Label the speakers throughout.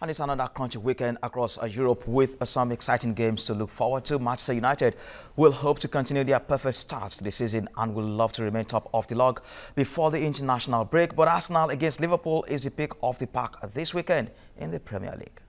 Speaker 1: And it's another crunchy weekend across Europe with some exciting games to look forward to. Manchester United will hope to continue their perfect start to the season and will love to remain top of the log before the international break. But Arsenal against Liverpool is the pick of the pack this weekend in the Premier League.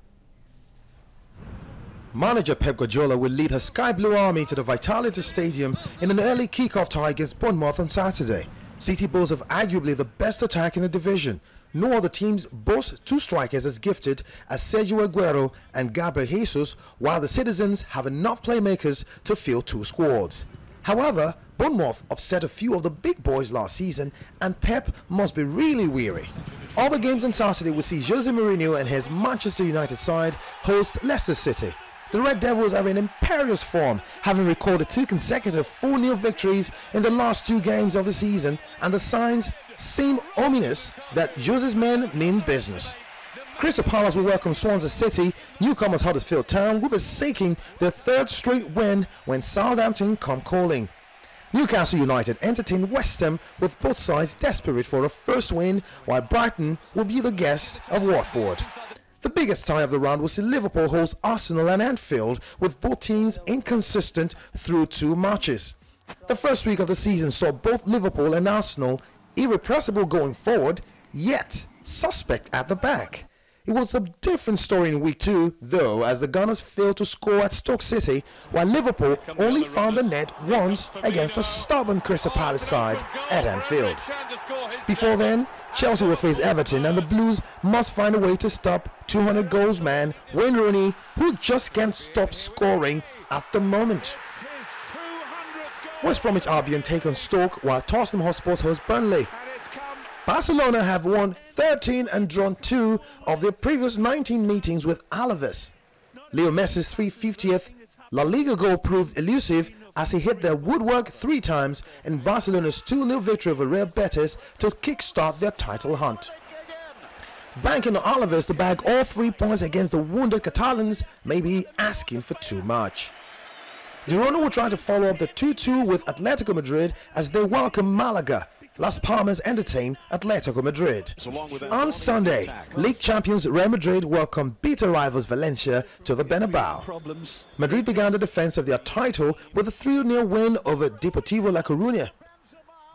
Speaker 2: Manager Pep Guardiola will lead her Sky Blue Army to the Vitality Stadium in an early kick-off tie against Bournemouth on Saturday. City boasts of arguably the best attack in the division. No other teams boast two strikers as gifted as Sergio Aguero and Gabriel Jesus, while the Citizens have enough playmakers to field two squads. However, Bournemouth upset a few of the big boys last season, and Pep must be really weary. All the games on Saturday will see Jose Mourinho and his Manchester United side host Leicester City. The Red Devils are in imperious form, having recorded 2 consecutive 4-0 victories in the last 2 games of the season, and the signs seem ominous that Jose's men mean business. Crystal Palace will welcome Swansea City. Newcomers Huddersfield Town will be seeking their 3rd straight win when Southampton come calling. Newcastle United entertain West Ham with both sides desperate for a first win, while Brighton will be the guest of Watford. The biggest tie of the round will see Liverpool host Arsenal and Anfield, with both teams inconsistent through 2 matches. The first week of the season saw both Liverpool and Arsenal irrepressible going forward, yet suspect at the back. It was a different story in week 2, though, as the Gunners failed to score at Stoke City, while Liverpool only found the net once against the stubborn Crystal Palace side at Anfield. Before then, Chelsea will face Everton, and the Blues must find a way to stop 200 goals man Wayne Rooney, who just can't stop scoring at the moment. West Bromwich Albion take on Stoke, while Tottenham Hotspur host Burnley. Barcelona have won 13 and drawn 2 of their previous 19 meetings with Alaves. Leo Messi's 350th La Liga goal proved elusive as he hit their woodwork 3 times in Barcelona's 2-0 victory over Real Betis to kickstart their title hunt. Banking on Alaves to bag all 3 points against the wounded Catalans may be asking for too much. Girona will try to follow up the 2-2 with Atletico Madrid as they welcome Malaga. Las Palmas entertain Atletico Madrid. On Sunday, league champions Real Madrid welcome bitter rivals Valencia to the Bernabeu. Madrid began the defense of their title with a 3-0 win over Deportivo La Coruña.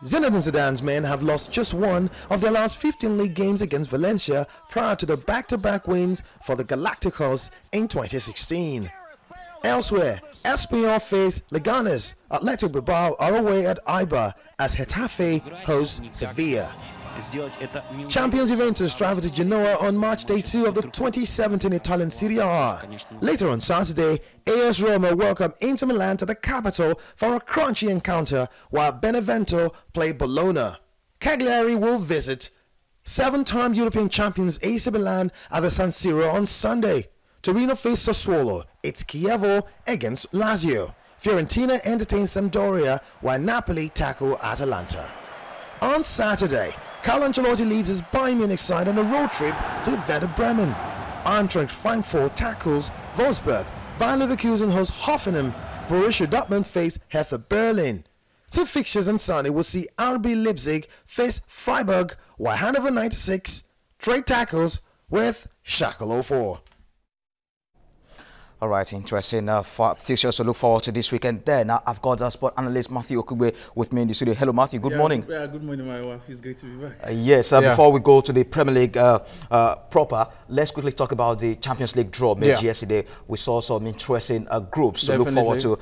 Speaker 2: Zinedine Zidane's men have lost just 1 of their last 15 league games against Valencia prior to the back-to-back wins for the Galacticos in 2016. Elsewhere, Espanyol face Leganes. Athletic Bilbao are away at Eibar as Getafe hosts Sevilla. Champions Juventus travel to Genoa on March Day 2 of the 2017 Italian Serie A. Later on Saturday, AS Roma welcome Inter Milan to the capital for a crunchy encounter, while Benevento play Bologna. Cagliari will visit 7-time European champions AC Milan at the San Siro on Sunday. Torino face Sassuolo. It's Chievo against Lazio. Fiorentina entertains Sampdoria, while Napoli tackle Atalanta. On Saturday, Carlo Ancelotti leads his Bayern Munich side on a road trip to Werder Bremen. Eintracht Frankfurt tackles Wolfsburg. Bayer Leverkusen hosts Hoffenheim. Borussia Dortmund face Hertha Berlin. 2 fixtures on Sunday will see RB Leipzig face Freiburg, while Hannover 96 trade tackles with Schalke 04.
Speaker 1: All right, interesting fixtures to look forward to this weekend. Then I've got sport analyst Matthew Okugbe with me in the studio. Hello, Matthew. Good morning.
Speaker 3: Yeah, good morning, my wife. It's great to be back.
Speaker 1: Yes, before we go to the Premier League proper, let's quickly talk about the Champions League draw made yesterday. We saw some interesting groups to look forward to.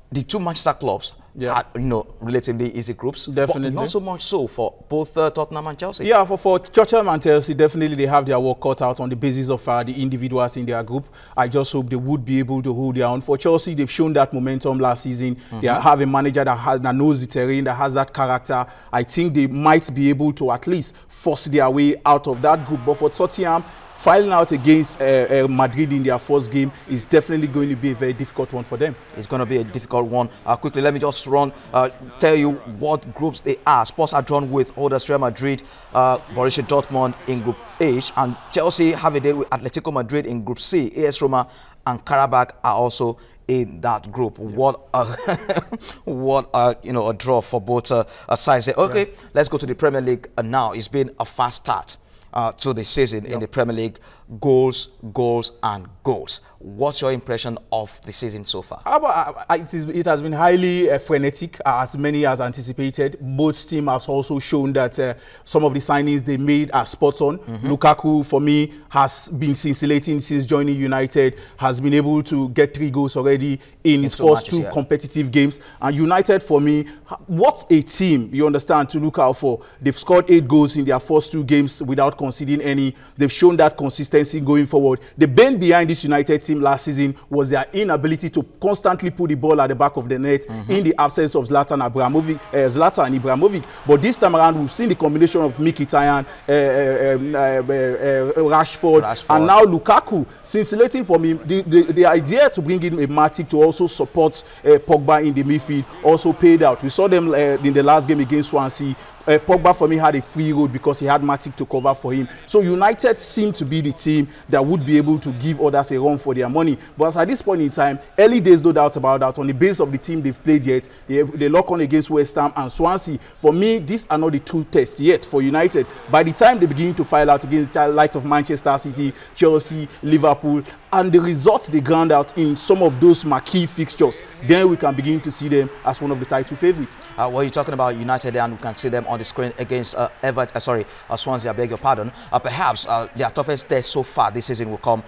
Speaker 1: The 2 Manchester clubs had, relatively easy groups. Definitely. But not so much so for both Tottenham and Chelsea.
Speaker 3: Yeah, for Tottenham and Chelsea, definitely they have their work cut out on the basis of the individuals in their group. I just hope they would be able to hold their own. For Chelsea, they've shown that momentum last season. They have a manager that knows the terrain, that has that character. I think they might be able to at least force their way out of that group. But for Tottenham, filing out against Madrid in their first game is definitely going to be a very difficult one for them.
Speaker 1: It's going to be a difficult one. Quickly, let me just tell you what groups they are. Spurs are drawn with holders Real Madrid, Borussia Dortmund in Group H, and Chelsea have a deal with Atletico Madrid in Group C. AS Roma and Karabakh are also in that group. What a draw for both sides. Okay, let's go to the Premier League now. It's been a fast start to the season in the Premier League. goals, goals, and goals. What's your impression of the season so far?
Speaker 3: It has been highly frenetic, as many as anticipated. Both teams have also shown that some of the signings they made are spot on. Lukaku, for me, has been scintillating since joining United, has been able to get 3 goals already in his first 2 competitive games. And United, for me, what a team, you understand, to look out for. They've scored 8 goals in their first 2 games without conceding any. They've shown that consistency going forward. The bane behind this United team last season was their inability to constantly put the ball at the back of the net in the absence of Zlatan Ibrahimovic. But this time around, we've seen the combination of Mkhitaryan, Rashford, and now Lukaku. Scintillating for me, the idea to bring in a Matic to also support Pogba in the midfield also paid out. We saw them in the last game against Swansea. Pogba, for me, had a free road because he had Matic to cover for him. So United seemed to be the team that would be able to give others a run for their money. But at this point in time, early days, no doubt about that, on the basis of the team they've played yet, they lock on against West Ham and Swansea. For me, these are not the 2 tests yet for United. By the time they begin to file out against the likes of Manchester City, Chelsea, Liverpool, and the results they ground out in some of those marquee fixtures, then we can begin to see them as one of the title favorites.
Speaker 1: Well, you're talking about United, and we can see them on the screen against Swansea, I beg your pardon. Perhaps their toughest test so far this season will come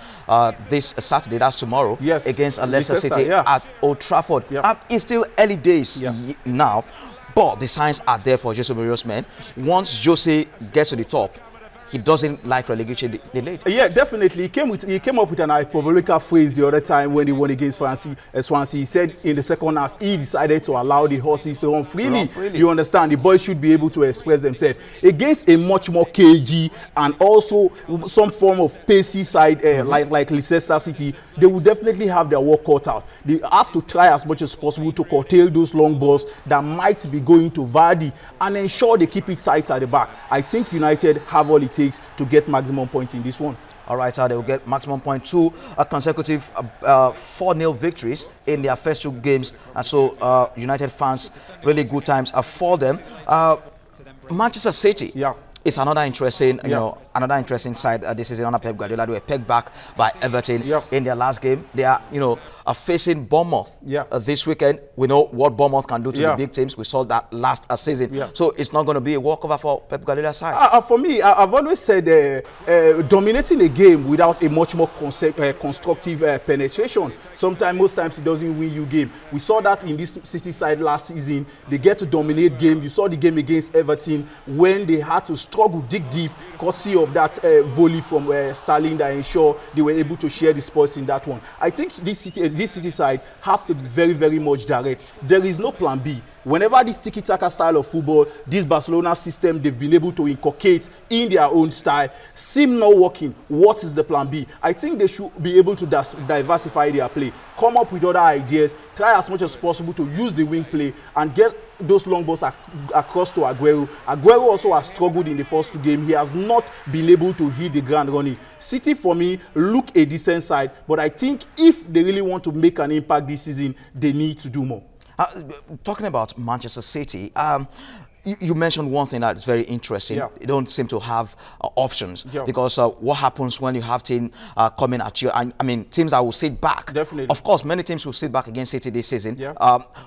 Speaker 1: this Saturday, that's tomorrow, against Leicester City at Old Trafford. It's still early days now, but the signs are there for Jose Mourinho's men. Once Jose gets to the top, he doesn't like relegation delayed. Yeah,
Speaker 3: definitely. He came up with an hyperbolical phrase the other time when he won against Swansea. He said in the second half, he decided to allow the horses to run freely. You understand? The boys should be able to express themselves against a much more cagey and also some form of pacey side like Leicester City. They will definitely have their work cut out. They have to try as much as possible to curtail those long balls that might be going to Vardy and ensure they keep it tight at the back. I think United have all it takes to get maximum points in this one.
Speaker 1: All right, they will get maximum point, 2 consecutive 4-0 victories in their first 2 games. And so United fans, really good times for them. Manchester City. It's another interesting, another interesting side this season under Pep Guardiola. They were pegged back by Everton in their last game. They are, are facing Bournemouth this weekend. We know what Bournemouth can do to the big teams. We saw that last season. So it's not going to be a walkover for Pep Guardiola's side.
Speaker 3: For me, I've always said dominating a game without a much more constructive penetration. Most times it doesn't win you game. We saw that in this City side last season. They get to dominate game. You saw the game against Everton when they had to struggle, dig deep, courtesy of that volley from Sterling that ensure they were able to share the spoils in that one. I think this City side have to be very, very much direct. There is no plan B. Whenever this tiki-taka style of football, this Barcelona system they've been able to inculcate in their own style, seem not working. What is the plan B? I think they should be able to diversify their play, come up with other ideas, try as much as possible to use the wing play and get those long balls across to Aguero. Aguero also has struggled in the first 2 games. He has not been able to hit the ground running. City, for me, look a decent side, but I think if they really want to make an impact this season, they need to do more.
Speaker 1: Talking about Manchester City, you mentioned one thing that is very interesting. You don't seem to have options because what happens when you have teams coming at you? I mean, teams that will sit back.
Speaker 3: Definitely.
Speaker 1: Of course, many teams will sit back against City this season.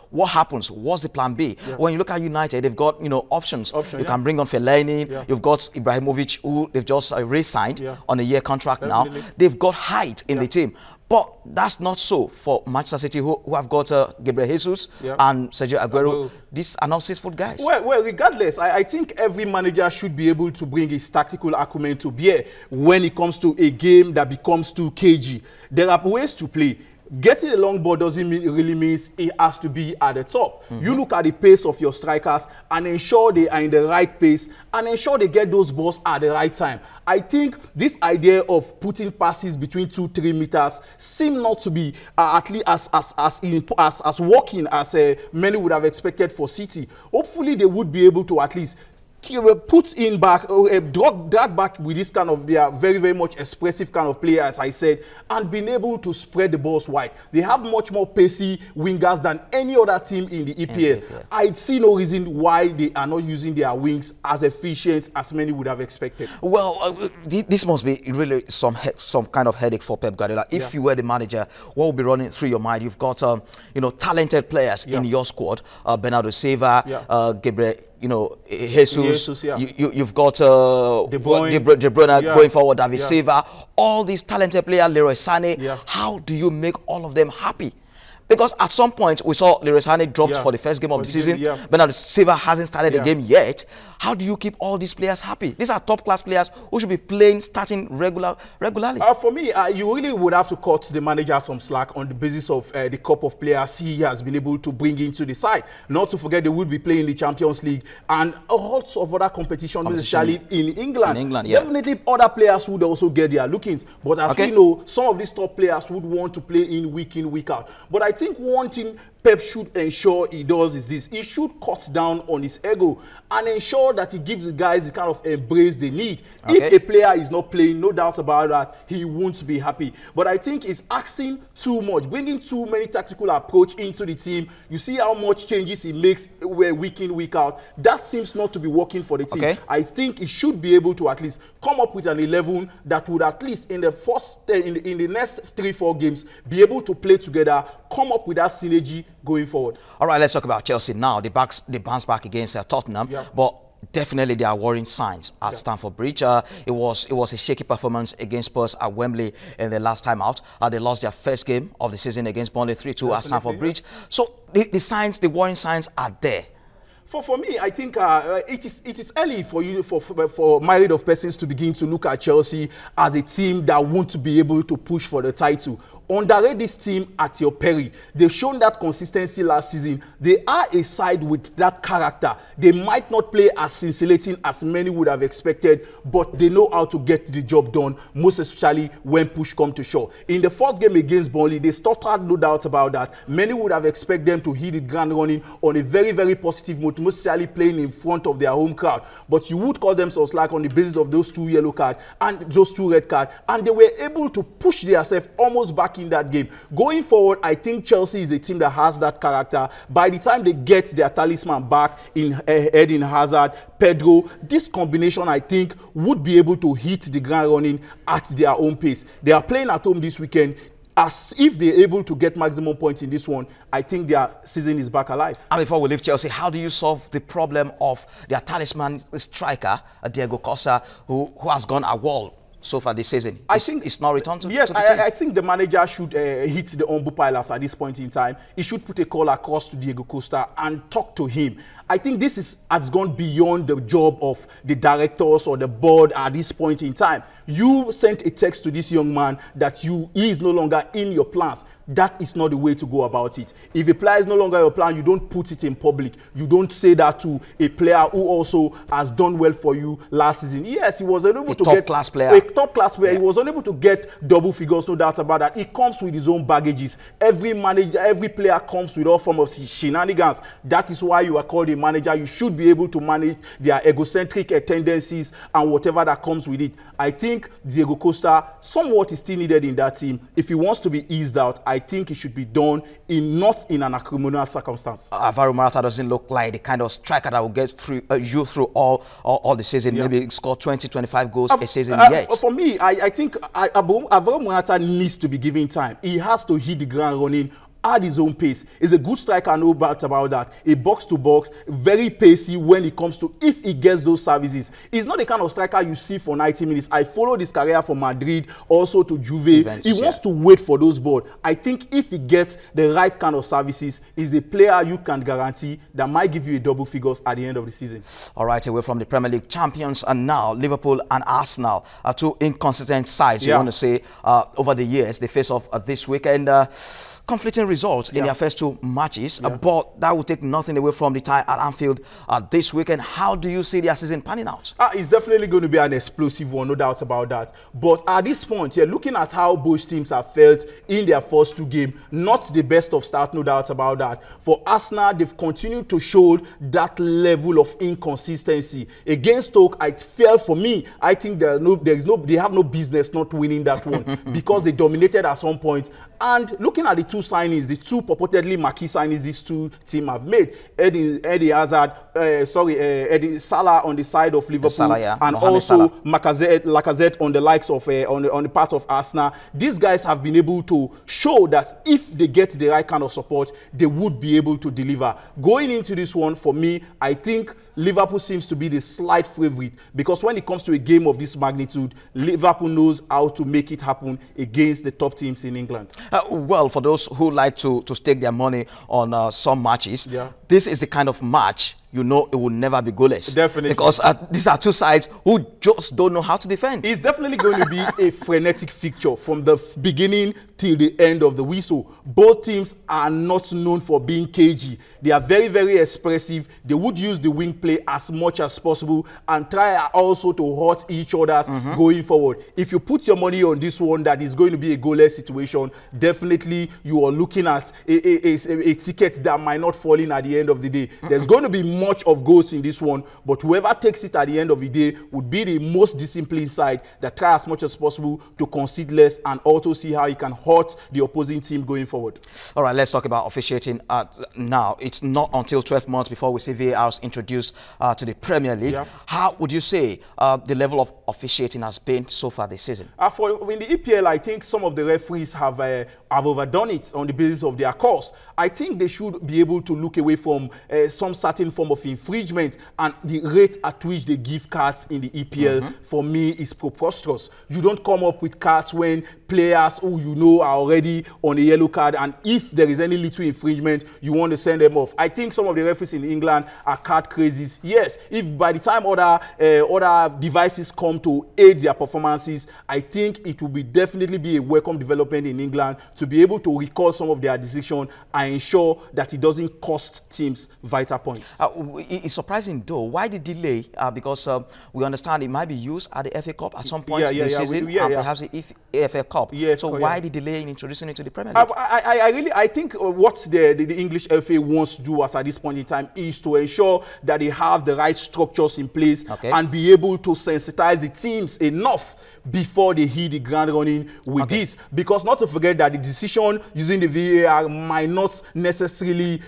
Speaker 1: What happens? What's the plan B? When you look at United, they've got options. You can bring on Fellaini. You've got Ibrahimovic, who they've just re-signed on a year contract now. They've got height in the team. But that's not so for Manchester City, who have got Gabriel Jesus and Sergio Aguero. These are not 6-foot guys.
Speaker 3: Well, regardless, I think every manager should be able to bring his tactical acumen to bear when it comes to a game that becomes too cagey. There are ways to play. Getting a long ball doesn't really mean it has to be at the top. You look at the pace of your strikers and ensure they are in the right pace and ensure they get those balls at the right time. I think this idea of putting passes between 2-3 meters seems not to be at least as working as many would have expected for City. Hopefully, they would be able to at least put in back, drag back with this kind of, they are very, very much expressive kind of player, as I said, and being able to spread the balls wide. They have much more pacey wingers than any other team in the EPL. I see no reason why they are not using their wings as efficient as many would have expected.
Speaker 1: Well, this must be really some kind of headache for Pep Guardiola. If you were the manager, what would be running through your mind? You've got talented players in your squad, Bernardo Silva, Gabriel, Jesus. You've got De Bruyne going forward, David Silva, all these talented players, Leroy Sané. How do you make all of them happy? Because at some point, we saw Leroy Sané dropped for the first game of the season. Bernardo Silva hasn't started the game yet. How do you keep all these players happy? These are top-class players who should be playing, starting regularly.
Speaker 3: For me, you really would have to cut the manager some slack on the basis of the crop of players he has been able to bring into the side. Not to forget, they would be playing the Champions League and lots of other competition, especially in England. Definitely, other players would also get their lookings. But as we know, some of these top players would want to play in, week out. But I think one thing Pep should ensure he does is this: he should cut down on his ego and ensure that he gives the guys the kind of embrace they need. If a player is not playing, no doubt about that, he won't be happy. But I think he's asking too much, bringing too many tactical approach into the team. You see how much changes he makes week in, week out. That seems not to be working for the team. I think he should be able to at least come up with an 11 that would at least in the first in the next 3-4 games be able to play together, come up with that synergy going forward. All
Speaker 1: right, let's talk about Chelsea now. They bounce back against Tottenham, but definitely there are worrying signs at Stamford Bridge. It was a shaky performance against Spurs at Wembley in the last time out. They lost their first game of the season against Burnley 3-2 at Stamford Bridge. So the worrying signs are there.
Speaker 3: For me, I think it is early for you for myriad of persons to begin to look at Chelsea as a team that won't be able to push for the title. Underrate this team at your peril. They've shown that consistency last season. They are a side with that character. They might not play as scintillating as many would have expected, but they know how to get the job done, most especially when push comes to shove. In the first game against Burnley, they stuttered, no doubt about that. Many would have expected them to hit the ground running on a very, very positive note, most especially playing in front of their home crowd. But you would call them so slack on the basis of those 2 yellow cards and those 2 red cards, and they were able to push themselves almost back in that game. Going forward, I think Chelsea is a team that has that character. By the time they get their talisman back in Eden Hazard, Pedro, this combination, I think, would be able to hit the ground running at their own pace. They are playing at home this weekend. As if they're able to get maximum points in this one, I think their season is back alive.
Speaker 1: And before we leave Chelsea, how do you solve the problem of their talisman striker, Diego Costa, who has gone a wall so far this season? I think it's not returned to the team.
Speaker 3: I think the manager should hit the humble pilots at this point in time. He should put a call across to Diego Costa and talk to him. I think this has gone beyond the job of the directors or the board at this point in time. You sent a text to this young man that he is no longer in your plans. That is not the way to go about it. If a player is no longer your plan, you don't put it in public. You don't say that to a player who also has done well for you last season. Yes, he was unable to get a top-class player. He was unable to get double figures, no doubt about that. He comes with his own baggages. Every manager, every player comes with all form of shenanigans. That is why you are called a manager. You should be able to manage their egocentric tendencies and whatever that comes with it. I think Diego Costa, somewhat is still needed in that team. If he wants to be eased out, I think it should be done not in an acrimonious circumstance.
Speaker 1: Alvaro Morata doesn't look like the kind of striker that will get through you through all the season. Maybe score 20-25 goals a season yet.
Speaker 3: For me, I think Alvaro Morata needs to be given time. He has to hit the ground running at his own pace. He's a good striker, no doubt about that. A box-to-box, very pacey when it comes to if he gets those services. He's not the kind of striker you see for 90 minutes. I followed his career from Madrid, also to Juve. He wants to wait for those balls. I think if he gets the right kind of services, he's a player you can guarantee that might give you a double figures at the end of the season.
Speaker 1: All right, away from the Premier League champions, and now Liverpool and Arsenal are two inconsistent sides, you want to say, over the years. They face off this weekend. Conflicting results in their first 2 matches, but that will take nothing away from the tie at Anfield this weekend. How do you see their season panning out?
Speaker 3: It's definitely going to be an explosive one, no doubt about that. But at this point, looking at how both teams have felt in their first 2 games, not the best of start, no doubt about that. For Arsenal, they've continued to show that level of inconsistency. Against Stoke, I felt, for me, I think they have no business not winning that one because they dominated at some point. And looking at the 2 signings, the 2 purportedly marquee signings these 2 teams have made, Eddie Salah on the side of Liverpool,
Speaker 1: Salah,
Speaker 3: and
Speaker 1: Mohamed
Speaker 3: also
Speaker 1: Salah.
Speaker 3: Lacazette on the likes of on the part of Arsenal. These guys have been able to show that if they get the right kind of support, they would be able to deliver. Going into this one, for me, I think Liverpool seems to be the slight favorite, because when it comes to a game of this magnitude, Liverpool knows how to make it happen against the top teams in England.
Speaker 1: Well, for those who like to stake their money on some matches, this is the kind of match you know it will never be goalless.
Speaker 3: Definitely.
Speaker 1: Because these are 2 sides who just don't know how to defend.
Speaker 3: It's definitely going to be a frenetic fixture from the beginning till the end of the whistle. Both teams are not known for being cagey. They are very, very expressive. They would use the wing play as much as possible and try also to hurt each other going forward. If you put your money on this one that is going to be a goalless situation, definitely you are looking at a ticket that might not fall in at the end of the day. There's going to be much of goals in this one, but whoever takes it at the end of the day would be the most disciplined side that try as much as possible to concede less and also see how he can hurt the opposing team going forward. All
Speaker 1: right, let's talk about officiating now. It's not until 12 months before we see VARs introduced to the Premier League. How would you say the level of officiating has been so far this season?
Speaker 3: In the EPL, I think some of the referees have overdone it on the basis of their course. I think they should be able to look away from some certain form of infringement, and the rate at which they give cards in the EPL for me is preposterous. You don't come up with cards when players who you know are already on a yellow card, and if there is any little infringement, you want to send them off. I think some of the referees in England are card crazies. Yes, if by the time other devices come to aid their performances, I think it will definitely be a welcome development in England to be able to recall some of their decisions and ensure that it doesn't cost teams vital points.
Speaker 1: It's surprising though. Why the delay? Because we understand it might be used at the FA Cup at some point this season, and perhaps the FA Cup. So why the delay in introducing it to the Premier League?
Speaker 3: I think what the English FA wants to do at this point in time is to ensure that they have the right structures in place and be able to sensitize the teams enough before they hit the ground running with this. Because not to forget that the decision using the VAR might not necessarily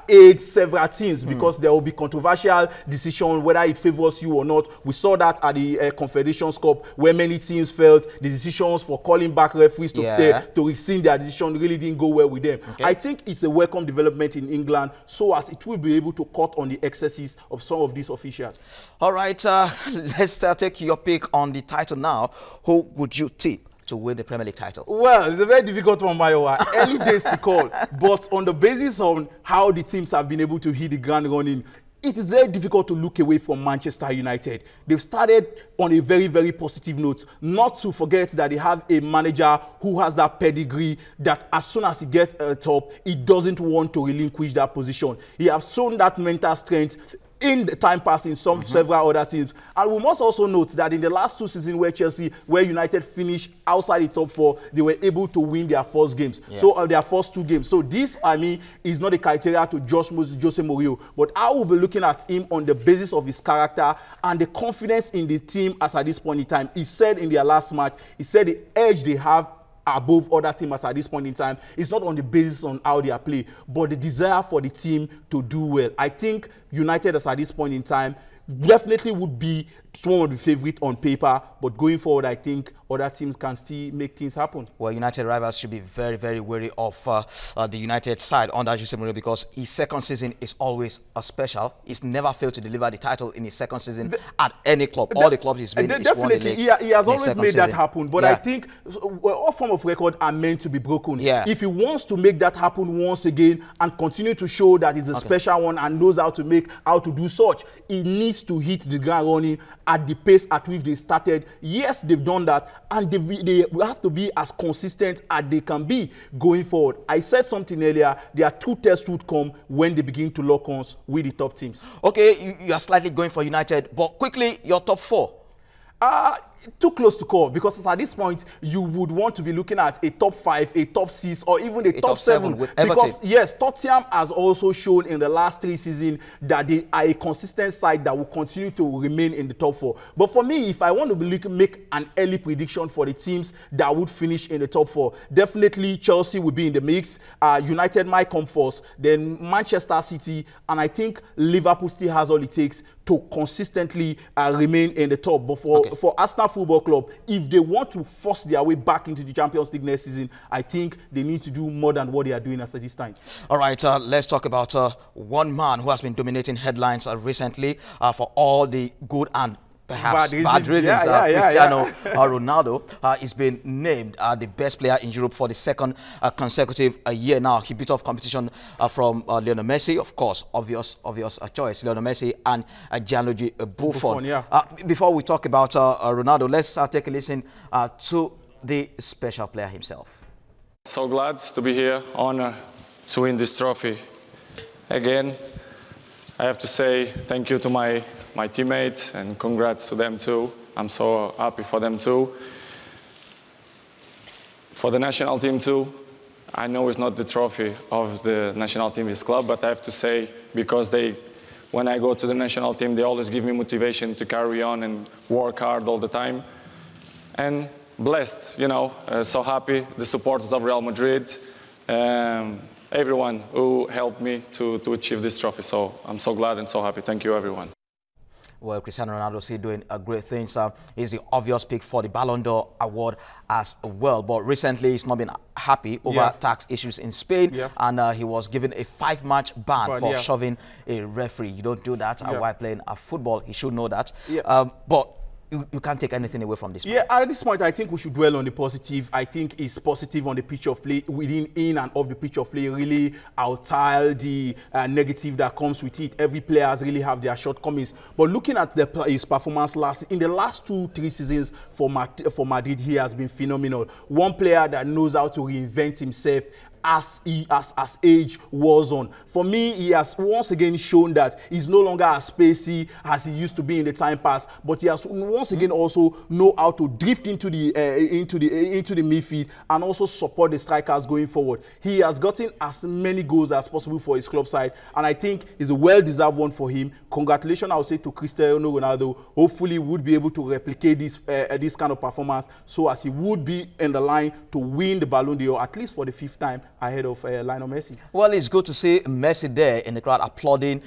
Speaker 3: aid several teams, because there will be controversial decision whether it favors you or not. We saw that at the Confederations Cup, where many teams felt the decisions for calling back referees to rescind their decision really didn't go well with them. I think it's a welcome development in England, so as it will be able to cut on the excesses of some of these officials.
Speaker 1: All right, let's take your pick on the title now. Who would you tip to win the Premier League title?
Speaker 3: Well, it's a very difficult one, Mayowa. Early days to call. But on the basis on how the teams have been able to hit the ground running, it is very difficult to look away from Manchester United. They've started on a very, very positive note. Not to forget that they have a manager who has that pedigree that as soon as he gets top, he doesn't want to relinquish that position. He has shown that mental strength in the time past in several other teams. And we must also note that in the last 2 seasons where United finished outside the top 4, they were able to win their first games. So their first 2 games. So this, I mean, is not a criteria to judge Jose Mourinho, but I will be looking at him on the basis of his character and the confidence in the team as at this point in time. He said in their last match, he said the edge they have above other teams at this point in time is not on the basis on how they are playing, but the desire for the team to do well. I think United at this point in time definitely would be one of the favorite on paper, but going forward, I think other teams can still make things happen.
Speaker 1: Well, United rivals should be very, very wary of the United side under Jose Mourinho, because his second season is always a special. He's never failed to deliver the title in his second season at any club. All the clubs he's been, he's won the league.
Speaker 3: He has always made that happen, but I think all form of record are meant to be broken. If he wants to make that happen once again and continue to show that he's a special one and knows how to do such, he needs to hit the ground running at the pace at which they started. Yes, they've done that, and they have to be as consistent as they can be going forward. I said something earlier, their two tests would come when they begin to lock horns with the top teams.
Speaker 1: Okay, you are slightly going for United, but quickly, your top four.
Speaker 3: Too close to call, because at this point you would want to be looking at a top 5, a top 6, or even a top 7
Speaker 1: with Everton.
Speaker 3: Because yes, Tottenham has also shown in the last 3 seasons that they are a consistent side that will continue to remain in the top 4. But for me, if I want to make an early prediction for the teams that would finish in the top 4, definitely Chelsea will be in the mix. United might come first, then Manchester City, and I think Liverpool still has all it takes to consistently remain in the top. But for Arsenal Football Club, if they want to force their way back into the Champions League next season, I think they need to do more than what they are doing at this time.
Speaker 1: All right, let's talk about one man who has been dominating headlines recently for all the good and perhaps bad reasons. Cristiano Ronaldo is been named the best player in Europe for the second consecutive year now. He beat off competition from Lionel Messi, of course, obvious choice, Lionel Messi and Gianluigi Buffon. Before we talk about Ronaldo, let's take a listen to the special player himself.
Speaker 4: So glad to be here, honored to win this trophy. Again, I have to say thank you to my teammates and congrats to them too. I'm so happy for them too. For the national team too, I know it's not the trophy of the national team, it's club, but I have to say, because when I go to the national team, they always give me motivation to carry on and work hard all the time. And blessed, you know, so happy, the supporters of Real Madrid, everyone who helped me to achieve this trophy. So I'm so glad and so happy. Thank you, everyone.
Speaker 1: Well, Cristiano Ronaldo is doing great things. He's the obvious pick for the Ballon d'Or award as well. But recently, he's not been happy over tax issues in Spain. And he was given a 5-match ban for shoving a referee. You don't do that while playing football. He should know that. But you can't take anything away from this.
Speaker 3: At this point, I think we should dwell on the positive. I think it's positive on the pitch of play, in and off the pitch of play, really outside the negative that comes with it. Every player has really have their shortcomings. But looking at his performance in the last 2-3 seasons for Madrid, he has been phenomenal. One player that knows how to reinvent himself as age wears on. For me, he has once again shown that he's no longer as spacey as he used to be in the time past, but he has once again also know how to drift into the midfield and also support the strikers going forward. He has gotten as many goals as possible for his club side, and I think it's a well-deserved one for him. Congratulations, I would say, to Cristiano Ronaldo. Hopefully, he would be able to replicate this kind of performance, so as he would be in the line to win the Ballon d'Or at least for the 5th time ahead of Lionel Messi.
Speaker 1: Well, it's good to see Messi there in the crowd applauding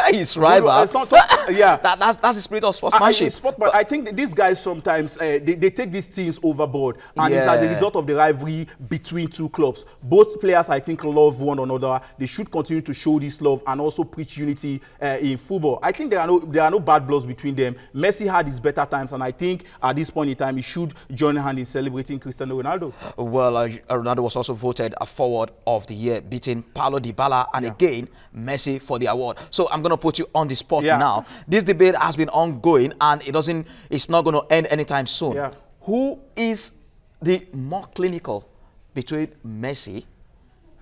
Speaker 1: his rival. That's the spirit of sportsmanship.
Speaker 3: But I think these guys sometimes they take these things overboard, and it's as a result of the rivalry between two clubs. Both players, I think, love one another. They should continue to show this love and also preach unity in football. I think there are no bad bloods between them. Messi had his better times, and I think at this point in time, he should join hand in celebrating Cristiano Ronaldo.
Speaker 1: Well, Ronaldo was also voted a forward of the year, beating Paulo Dybala and again Messi for the award. So I'm going to put you on the spot now. This debate has been ongoing and it's not going to end anytime soon. Who is the more clinical between Messi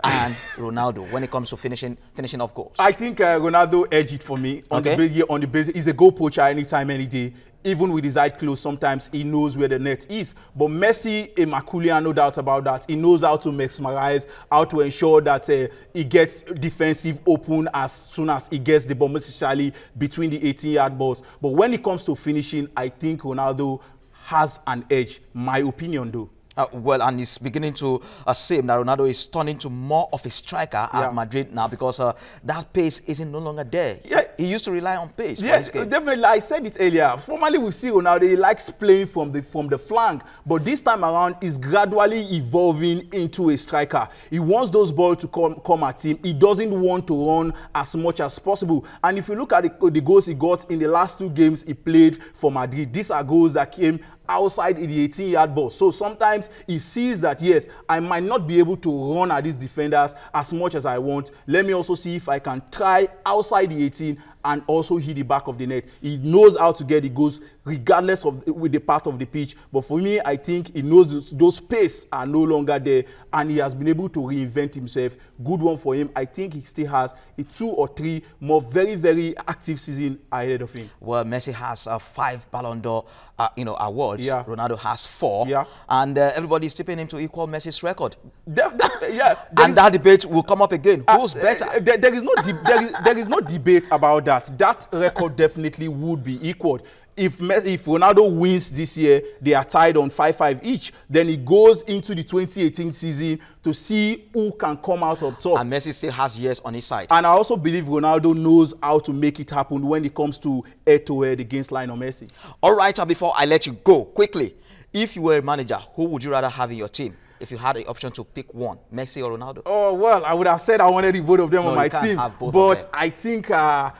Speaker 1: and Ronaldo when it comes to finishing off goals?
Speaker 3: I think Ronaldo edged it for me on the basis. He's a goal poacher anytime, any day. Even with his eyes closed, sometimes he knows where the net is. But Messi, a Maculian, no doubt about that. He knows how to mesmerize, how to ensure that he gets defensive open as soon as he gets the ball, especially between the 18-yard balls. But when it comes to finishing, I think Ronaldo has an edge, my opinion, though.
Speaker 1: Well, and it's beginning to seem that Ronaldo is turning to more of a striker at Madrid now, because that pace isn't no longer there. He used to rely on pace for his game.
Speaker 3: Definitely. I said it earlier. Formerly, we see Ronaldo, he likes playing from the flank, but this time around, he's gradually evolving into a striker. He wants those balls to come at him. He doesn't want to run as much as possible. And if you look at the goals he got in the last 2 games he played for Madrid, these are goals that came outside in the 18-yard box. So sometimes he sees that, yes, I might not be able to run at these defenders as much as I want. Let me also see if I can try outside the 18 and also hit the back of the net. He knows how to get the goals regardless of with the part of the pitch. But for me, I think he knows those pace are no longer there, and he has been able to reinvent himself. Good one for him. I think he still has a 2 or 3 more very, very active season ahead of him.
Speaker 1: Well, Messi has 5 Ballon d'Or, awards.
Speaker 3: Yeah.
Speaker 1: Ronaldo has 4.
Speaker 3: Yeah.
Speaker 1: And everybody is tipping him to equal Messi's record.
Speaker 3: Yeah.
Speaker 1: And that debate will come up again. Who's better?
Speaker 3: There is no debate about that. That record definitely would be equaled. If Ronaldo wins this year, they are tied on 5-5 each. Then he goes into the 2018 season to see who can come out on top.
Speaker 1: And Messi still has years on his side.
Speaker 3: And I also believe Ronaldo knows how to make it happen when it comes to head-to-head against Lionel Messi.
Speaker 1: All right, before I let you go, quickly, if you were a manager, who would you rather have in your team? If you had the option to pick one, Messi or Ronaldo?
Speaker 3: Oh, well, I would have said I wanted both of them on my team. But I think I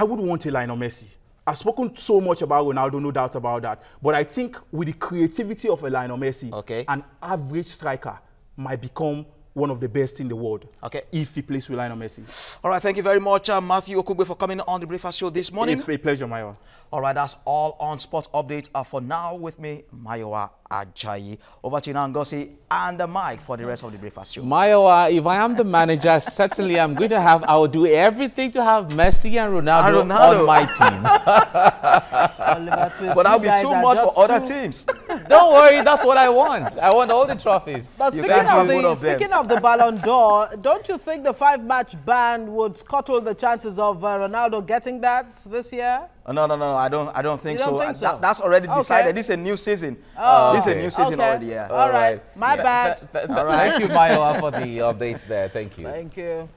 Speaker 3: would want a Lionel Messi. I've spoken so much about Ronaldo, no doubt about that. But I think with the creativity of a Lionel Messi, an average striker might become one of the best in the world. If he plays with Lionel Messi.
Speaker 1: All right, thank you very much, Matthew Okugbe, for coming on the Breakfast Show this morning.
Speaker 3: A pleasure, Mayowa.
Speaker 1: All right, that's all on Sports Updates for now. With me, Mayowa Ajayi. Over to you now, Ngozi, and the mic for the rest of the Breakfast Show.
Speaker 5: Mayowa, if I am the manager, certainly I will do everything to have Messi and Ronaldo on my team.
Speaker 1: But that'll be too much for other teams.
Speaker 5: Don't worry, that's what I want. I want all the trophies.
Speaker 6: But speaking of the Ballon d'Or, don't you think the 5-match ban would scuttle the chances of Ronaldo getting that this year?
Speaker 1: No, I don't think so.
Speaker 6: Think so?
Speaker 1: That's already decided. This is a new season. This is a new season already, yeah.
Speaker 6: All right. My bad.
Speaker 5: Thank you, Mayowa, for the updates there. Thank you.
Speaker 6: Thank you.